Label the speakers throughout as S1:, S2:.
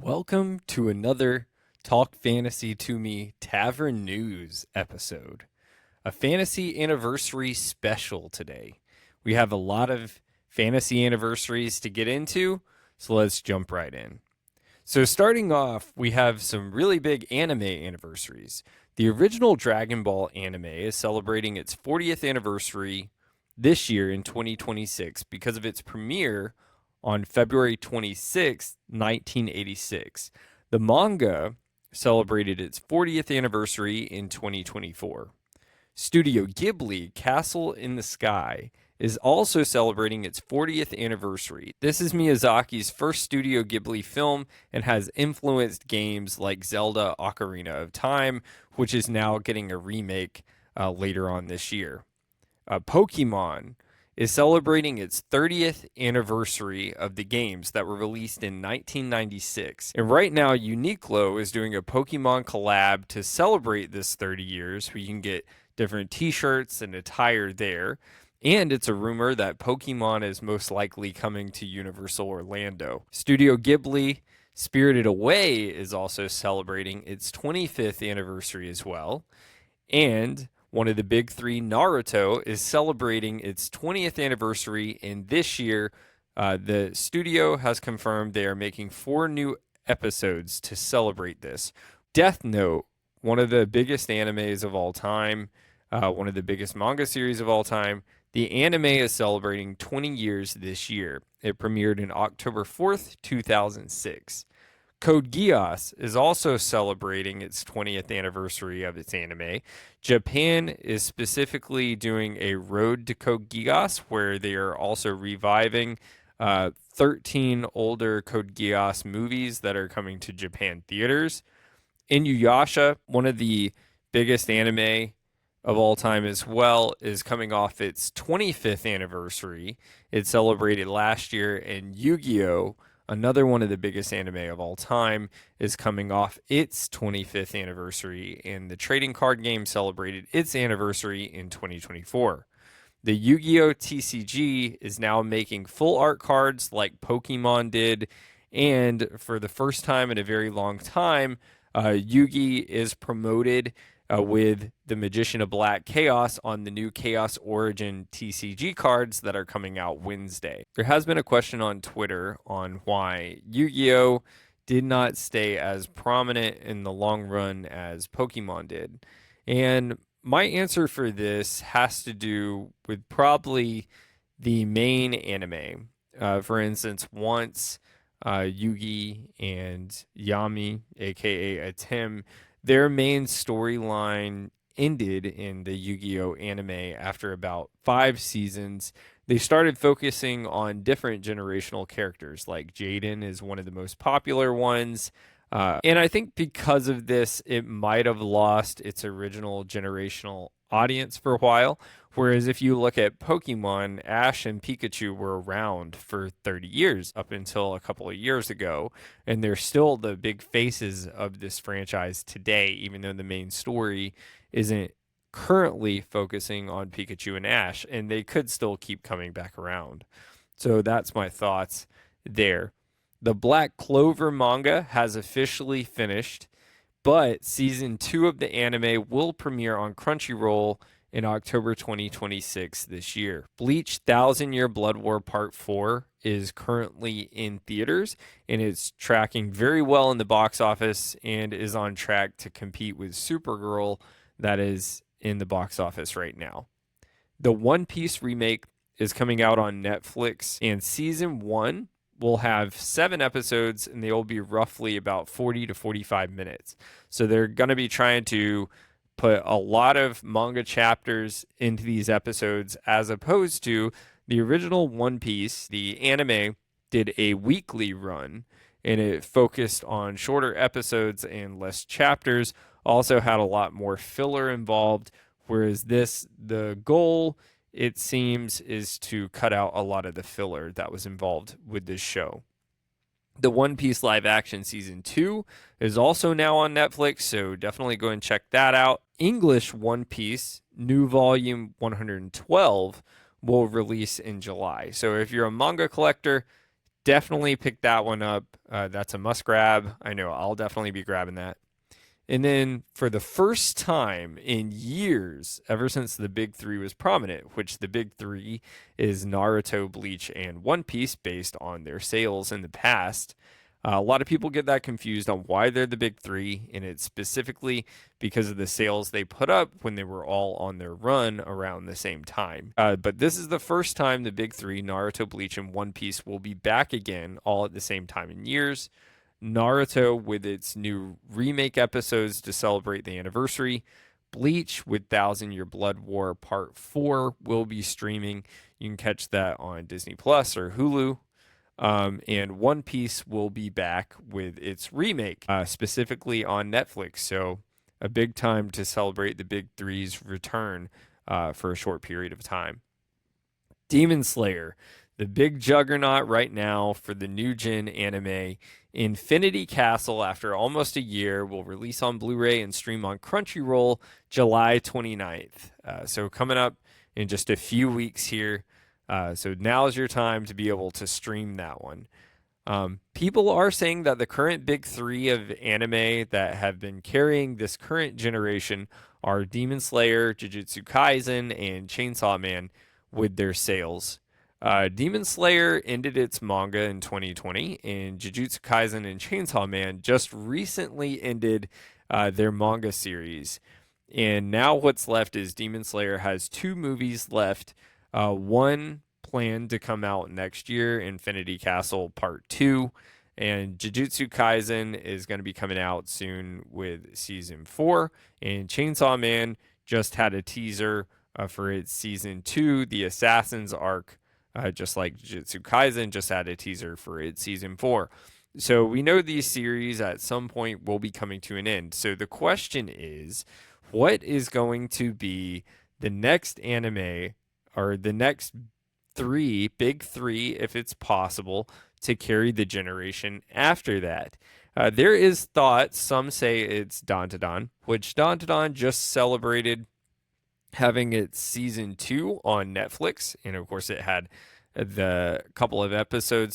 S1: Welcome to another Talk Fantasy to Me Tavern News episode. A fantasy anniversary special today. We have a lot of fantasy anniversaries to get into, so let's jump right in. So starting off, we have some really big anime anniversaries. The original Dragon Ball anime is celebrating its 40th anniversary this year in 2026 because of its premiere on February 26, 1986. The manga celebrated its 40th anniversary in 2024. Studio Ghibli, Castle in the Sky, is also celebrating its 40th anniversary. This is Miyazaki's first Studio Ghibli film and has influenced games like Zelda Ocarina of Time, which is now getting a remake later on this year. Pokémon is celebrating its 30th anniversary of the games that were released in 1996. And right now, Uniqlo is doing a Pokemon collab to celebrate this 30 years. We can get different t-shirts and attire there. And it's a rumor that Pokemon is most likely coming to Universal Orlando. Studio Ghibli Spirited Away is also celebrating its 25th anniversary as well. And one of the big three, Naruto, is celebrating its 20th anniversary, and this year, the studio has confirmed they are making 4 new episodes to celebrate this. Death Note, one of the biggest animes of all time, one of the biggest manga series of all time, the anime is celebrating 20 years this year. It premiered in October 4th, 2006. Code Geass is also celebrating its 20th anniversary of its anime. Japan is specifically doing a Road to Code Geass, where they are also reviving 13 older Code Geass movies that are coming to Japan theaters. Inuyasha, one of the biggest anime of all time as well, is coming off its 25th anniversary. It celebrated last year, and Yu-Gi-Oh!, another one of the biggest anime of all time, is coming off its 25th anniversary, and the trading card game celebrated its anniversary in 2024. The Yu-Gi-Oh! TCG is now making full art cards like Pokémon did, and for the first time in a very long time, Yu-Gi is promoted with the Magician of Black Chaos on the new Chaos Origin TCG cards that are coming out Wednesday. There has been a question on Twitter on why Yu-Gi-Oh! Did not stay as prominent in the long run as Pokemon did. And my answer for this has to do with probably the main anime. For instance, once Yugi and Yami, aka Atem, their main storyline ended in the Yu-Gi-Oh! Anime after about 5 seasons. They started focusing on different generational characters, like Jaden is one of the most popular ones. And I think because of this, it might have lost its original generational audience for a while. Whereas if you look at Pokemon, Ash and Pikachu were around for 30 years up until a couple of years ago. And they're still the big faces of this franchise today, even though the main story isn't currently focusing on Pikachu and Ash. And they could still keep coming back around. So that's my thoughts there. The Black Clover manga has officially finished, but season 2 of the anime will premiere on Crunchyroll in October 2026 this year. Bleach 1,000 Year Blood War Part 4 is currently in theaters, and it's tracking very well in the box office and is on track to compete with Supergirl that is in the box office right now. The One Piece remake is coming out on Netflix, and season 1 will have 7 episodes, and they will be roughly about 40 to 45 minutes. So they're going to be trying to put a lot of manga chapters into these episodes, as opposed to the original One Piece. The anime did a weekly run, and it focused on shorter episodes and less chapters. Also had a lot more filler involved, whereas this, the goal, it seems, is to cut out a lot of the filler that was involved with this show. The One Piece live action season 2 is also now on Netflix, so definitely go and check that out. English One Piece, new volume 112, will release in July. So if you're a manga collector, definitely pick that one up. That's a must grab. I know I'll definitely be grabbing that. And then for the first time in years, ever since the big three was prominent, which the big three is Naruto, Bleach, and One Piece based on their sales in the past. A lot of people get that confused on why they're the big three, and it's specifically because of the sales they put up when they were all on their run around the same time. But this is the first time the big three, Naruto, Bleach, and One Piece, will be back again all at the same time in years. Naruto with its new remake episodes to celebrate the anniversary. Bleach with Thousand Year Blood War Part 4 will be streaming. You can catch that on Disney Plus or Hulu. And One Piece will be back with its remake, specifically on Netflix. So a big time to celebrate the big three's return for a short period of time. Demon Slayer, the big juggernaut right now for the new gen anime. Infinity Castle, after almost a year, will release on Blu-ray and stream on Crunchyroll July 29th. So coming up in just a few weeks here. So now's your time to be able to stream that one. People are saying that the current big three of anime that have been carrying this current generation are Demon Slayer, Jujutsu Kaisen, and Chainsaw Man with their sales. Demon Slayer ended its manga in 2020, and Jujutsu Kaisen and Chainsaw Man just recently ended their manga series. And now what's left is Demon Slayer has 2 movies left. One planned to come out next year, Infinity Castle Part 2, and Jujutsu Kaisen is going to be coming out soon with Season 4, and Chainsaw Man just had a teaser for its Season 2, the Assassins arc, just like Jujutsu Kaisen just had a teaser for its Season 4. So we know these series at some point will be coming to an end. So the question is, what is going to be the next anime or the next big three, if it's possible, to carry the generation after that? There is thought, some say it's Dandadan, which Dandadan just celebrated having its season 2 on Netflix, and of course it had the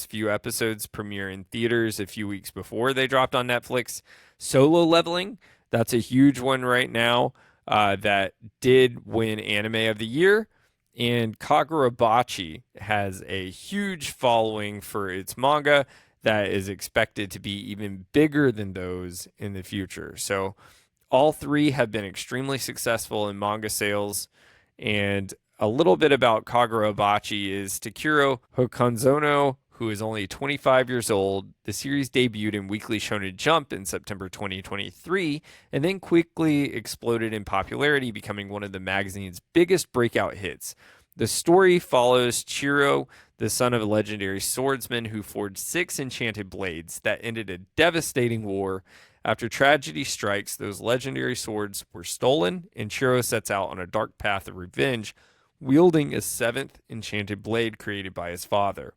S1: few episodes premiere in theaters a few weeks before they dropped on Netflix. Solo Leveling, that's a huge one right now, that did win Anime of the Year. And Kagurabachi has a huge following for its manga that is expected to be even bigger than those in the future. So all 3 have been extremely successful in manga sales. And a little bit about Kagurabachi is Takuro Hokanzono, who is only 25 years old. The series debuted in Weekly Shonen Jump in September 2023 and then quickly exploded in popularity, becoming one of the magazine's biggest breakout hits. The story follows Chiro, the son of a legendary swordsman who forged 6 enchanted blades that ended a devastating war. After tragedy strikes, those legendary swords were stolen, and Chiro sets out on a dark path of revenge, wielding a 7th enchanted blade created by his father.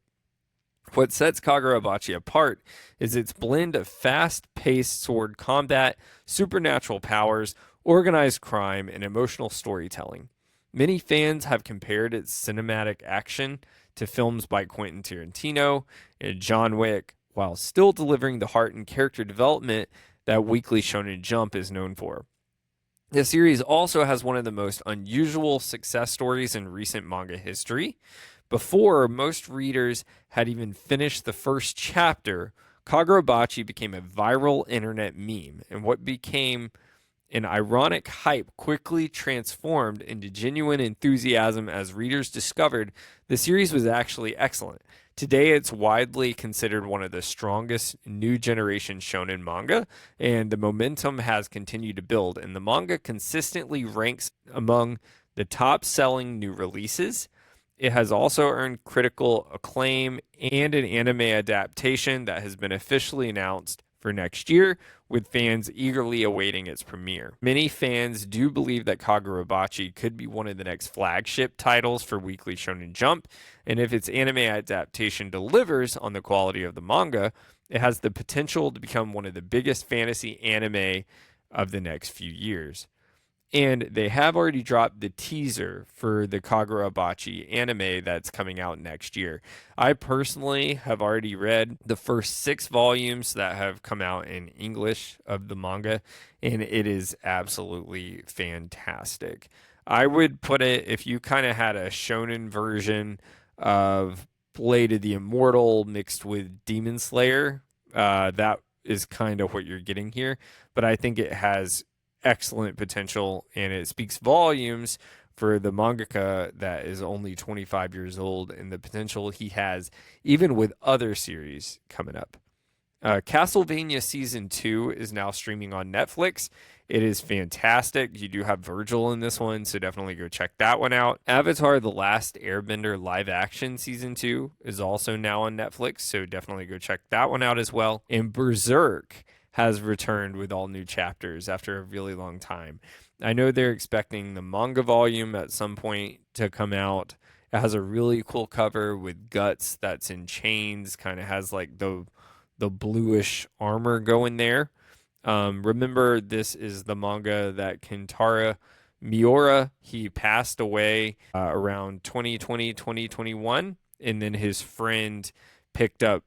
S1: What sets Kagurabachi apart is its blend of fast-paced sword combat, supernatural powers, organized crime, and emotional storytelling. Many fans have compared its cinematic action to films by Quentin Tarantino and John Wick, while still delivering the heart and character development that Weekly Shonen Jump is known for. The series also has one of the most unusual success stories in recent manga history. Before most readers had even finished the first chapter, Kagurabachi became a viral internet meme, and what became an ironic hype quickly transformed into genuine enthusiasm as readers discovered the series was actually excellent. Today, it's widely considered one of the strongest new generation shonen manga, and the momentum has continued to build, and the manga consistently ranks among the top-selling new releases. It has also earned critical acclaim and an anime adaptation that has been officially announced for next year, with fans eagerly awaiting its premiere. Many fans do believe that Kagurabachi could be one of the next flagship titles for Weekly Shonen Jump, and if its anime adaptation delivers on the quality of the manga, it has the potential to become one of the biggest fantasy anime of the next few years. And they have already dropped the teaser for the Kagurabachi anime that's coming out next year. I personally have already read the first 6 volumes that have come out in English of the manga, and it is absolutely fantastic. I would put it, if you kind of had a shonen version of Blade of the Immortal mixed with Demon Slayer, that is kind of what you're getting here. But I think it has excellent potential, and it speaks volumes for the mangaka that is only 25 years old and the potential he has even with other series coming up. Castlevania Season 2 is now streaming on Netflix. It is fantastic. You do have Virgil in this one, so definitely go check that one out. Avatar The Last Airbender live action Season 2 is also now on Netflix, so definitely go check that one out as well. And Berserk has returned with all new chapters after a really long time. I know they're expecting the manga volume at some point to come out. It has a really cool cover with Guts that's in chains, kind of has like the bluish armor going there. Remember, this is the manga that Kentaro Miura, he passed away around 2020, 2021, and then his friend picked up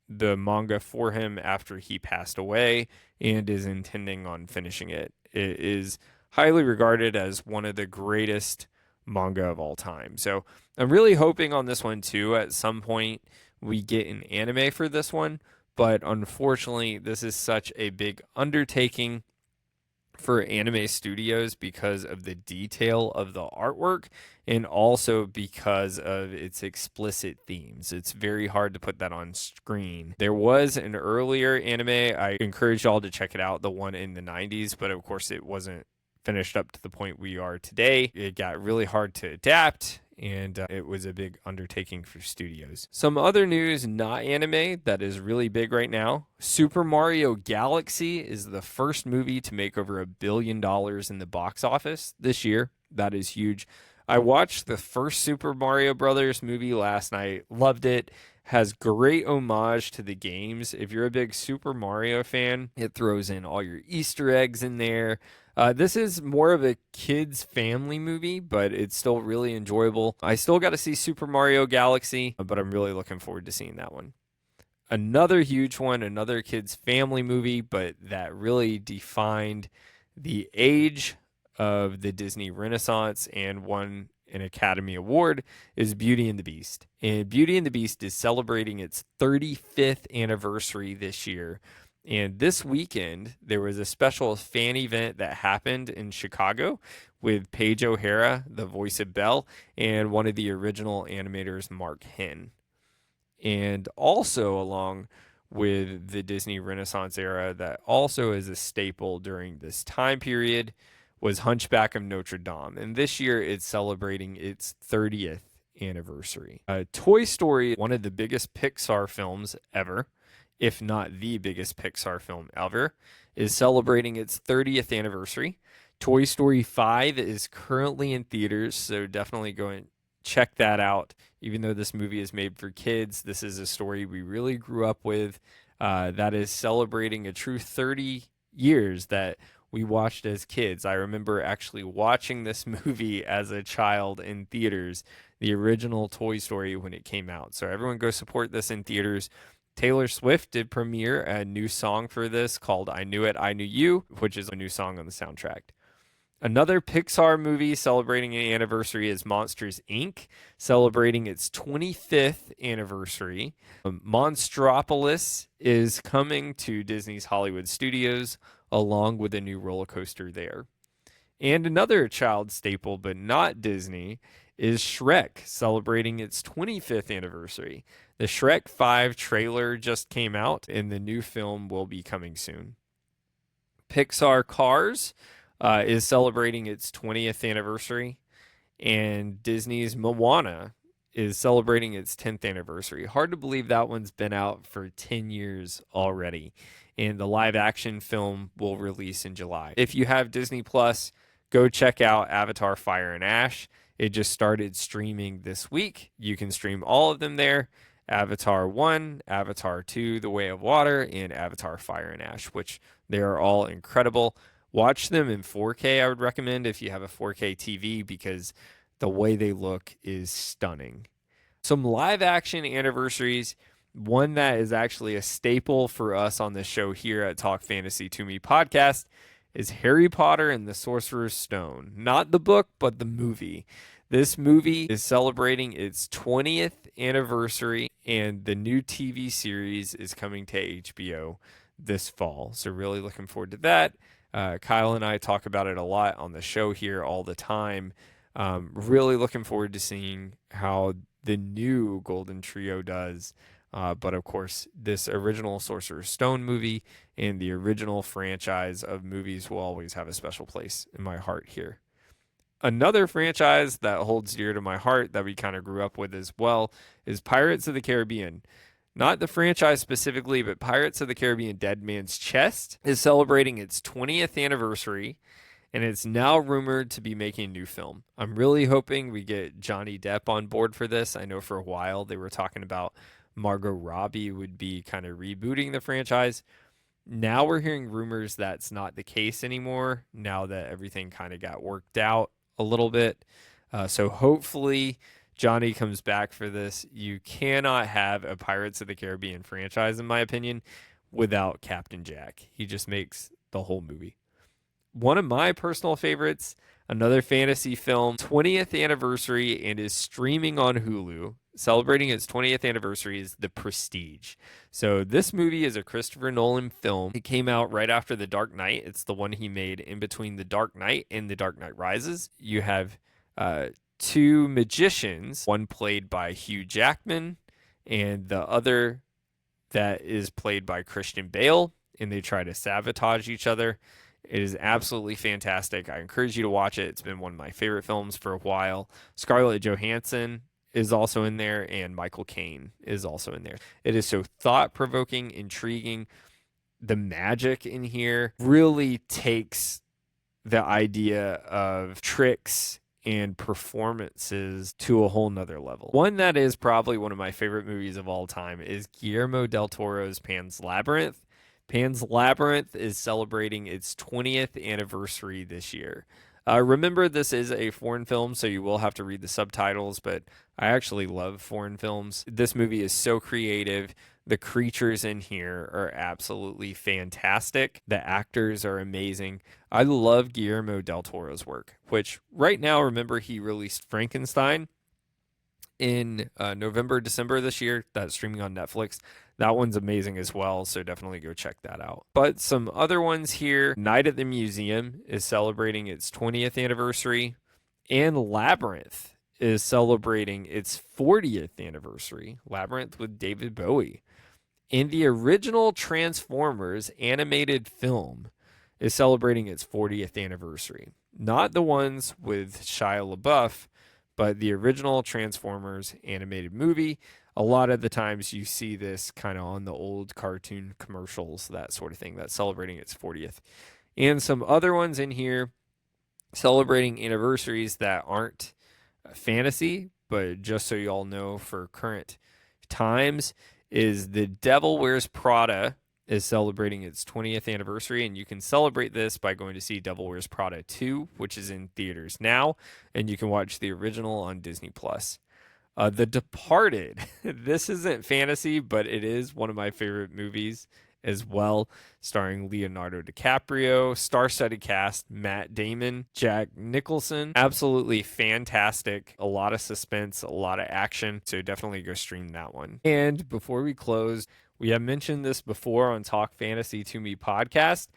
S1: the manga for him after he passed away and is intending on finishing it. It is highly regarded as one of the greatest manga of all time. So I'm really hoping on this one too. At some point, we get an anime for this one. But unfortunately, this is such a big undertaking for anime studios because of the detail of the artwork and also because of its explicit themes. It's very hard to put that on screen. There was an earlier anime. I encourage y'all to check it out, the one in the 90s, but of course it wasn't finished up to the point we are today. It got really hard to adapt, and it was a big undertaking for studios. Some other news, not anime, that is really big right now. Super Mario Galaxy is the first movie to make over $1 billion in the box office this year. That is huge. I watched the first Super Mario Brothers movie last night, loved it. Has great homage to the games. If you're a big Super Mario fan, it throws in all your Easter eggs in there. This is more of a kids' family movie, but it's still really enjoyable. I still got to see Super Mario Galaxy, but I'm really looking forward to seeing that one. Another huge one, another kids' family movie, but that really defined the age of the Disney Renaissance and won an Academy Award, is Beauty and the Beast. And Beauty and the Beast is celebrating its 35th anniversary this year. And this weekend, there was a special fan event that happened in Chicago with Paige O'Hara, the voice of Belle, and one of the original animators, Mark Henn. And also along with the Disney Renaissance era, that also is a staple during this time period, was Hunchback of Notre Dame. And this year, it's celebrating its 30th anniversary. Toy Story, one of the biggest Pixar films ever, if not the biggest Pixar film ever, is celebrating its 30th anniversary. Toy Story 5 is currently in theaters, so definitely go and check that out. Even though this movie is made for kids, this is a story we really grew up with that is celebrating a true 30 years that we watched as kids. I remember actually watching this movie as a child in theaters, the original Toy Story when it came out. So everyone go support this in theaters. Taylor Swift did premiere a new song for this called I Knew It, I Knew You, which is a new song on the soundtrack. Another Pixar movie celebrating an anniversary is Monsters, Inc., celebrating its 25th anniversary. Monstropolis is coming to Disney's Hollywood Studios, along with a new roller coaster there. And another child staple, but not Disney, is Shrek, celebrating its 25th anniversary. The Shrek 5 trailer just came out, and the new film will be coming soon. Pixar Cars is celebrating its 20th anniversary, and Disney's Moana is celebrating its 10th anniversary. Hard to believe that one's been out for 10 years already, and the live action film will release in July. If you have Disney Plus, go check out Avatar Fire and Ash. It just started streaming this week. You can stream all of them there. Avatar 1, Avatar 2, The Way of Water, and Avatar Fire and Ash, which they are all incredible. Watch them in 4K, I would recommend if you have a 4K TV, because the way they look is stunning. Some live action anniversaries. One that is actually a staple for us on this show here at Talk Fantasy to Me podcast is Harry Potter and the Sorcerer's Stone. Not the book, but the movie. This movie is celebrating its 20th anniversary, and the new TV series is coming to HBO this fall. So really looking forward to that. Kyle and I talk about it a lot on the show here all the time. Really looking forward to seeing how the new Golden Trio does. But of course, this original Sorcerer's Stone movie and the original franchise of movies will always have a special place in my heart here. Another franchise that holds dear to my heart that we kind of grew up with as well is Pirates of the Caribbean. Not the franchise specifically, but Pirates of the Caribbean Dead Man's Chest is celebrating its 20th anniversary, and it's now rumored to be making a new film. I'm really hoping we get Johnny Depp on board for this. I know for a while they were talking about Margot Robbie would be kind of rebooting the franchise. Now we're hearing rumors that's not the case anymore, now that everything kind of got worked out a little bit. So hopefully Johnny comes back for this. You cannot have a Pirates of the Caribbean franchise, in my opinion, without Captain Jack. He just makes the whole movie. One of my personal favorites, another fantasy film, 20th anniversary, and is streaming on Hulu. Celebrating its 20th anniversary is The Prestige. So this movie is a Christopher Nolan film. It came out right after The Dark Knight. It's the one he made in between The Dark Knight and The Dark Knight Rises. You have two magicians, one played by Hugh Jackman and the other that is played by Christian Bale, and they try to sabotage each other. It is absolutely fantastic. I encourage you to watch it. It's been one of my favorite films for a while. Scarlett Johansson is also in there, and Michael Caine is also in there. It is so thought-provoking, intriguing. The magic in here really takes the idea of tricks and performances to a whole nother level. One that is probably one of my favorite movies of all time is Guillermo del Toro's Pan's Labyrinth. Pan's Labyrinth is celebrating its 20th anniversary this year. Remember, this is a foreign film, so you will have to read the subtitles, but I actually love foreign films. This movie is so creative. The creatures in here are absolutely fantastic. The actors are amazing. I love Guillermo del Toro's work, which right now, remember, he released Frankenstein in November, December this year. That's streaming on Netflix. That one's amazing as well, so definitely go check that out. But some other ones here. Night at the Museum is celebrating its 20th anniversary, and Labyrinth is celebrating its 40th anniversary. Labyrinth with David Bowie. And the original Transformers animated film is celebrating its 40th anniversary. Not the ones with Shia LaBeouf, but the original Transformers animated movie. A lot of the times you see this kind of on the old cartoon commercials, that sort of thing, that's celebrating its 40th. And some other ones in here celebrating anniversaries that aren't fantasy, but just so you all know for current times, is The Devil Wears Prada is celebrating its 20th anniversary, and you can celebrate this by going to see Devil Wears Prada 2, which is in theaters now, and you can watch the original on Disney+. The Departed. This isn't fantasy, but it is one of my favorite movies as well, starring Leonardo DiCaprio, star-studded cast, Matt Damon, Jack Nicholson. Absolutely fantastic. A lot of suspense, a lot of action, so definitely go stream that one. And before we close, we have mentioned this before on Talk Fantasy to Me podcast.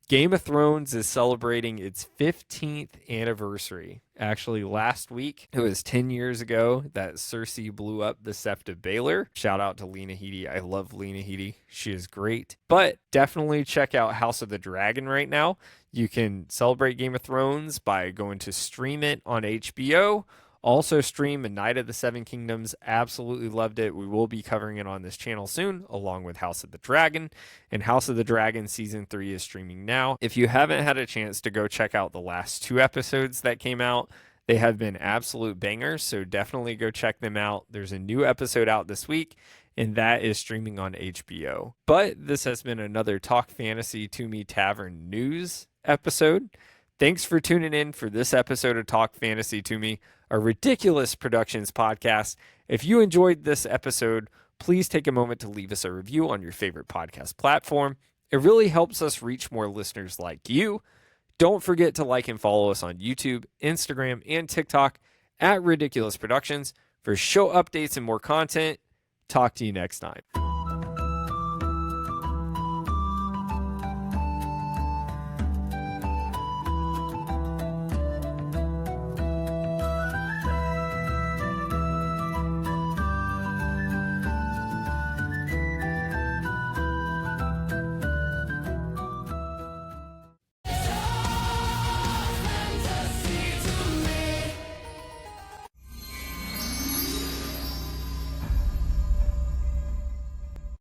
S1: Game of Thrones is celebrating its 15th anniversary. Actually, last week, it was 10 years ago that Cersei blew up the Sept of Baelor. Shout out to Lena Headey. I love Lena Headey. She is great. But definitely check out House of the Dragon right now. You can celebrate Game of Thrones by going to stream it on HBO. Also stream A Night of the Seven Kingdoms. Absolutely loved it. We will be covering it on this channel soon, along with House of the Dragon. And House of the Dragon Season 3 is streaming now. If you haven't had a chance to go check out the last 2 episodes that came out, they have been absolute bangers, so definitely go check them out. There's a new episode out this week, and that is streaming on HBO. But this has been another Talk Fantasy to Me Tavern News episode. Thanks for tuning in for this episode of Talk Fantasy to Me, a Riddikulus Productions podcast. If you enjoyed this episode, please take a moment to leave us a review on your favorite podcast platform. It really helps us reach more listeners like you. Don't forget to like and follow us on YouTube, Instagram, and TikTok at Riddikulus Productions for show updates and more content. Talk to you next time.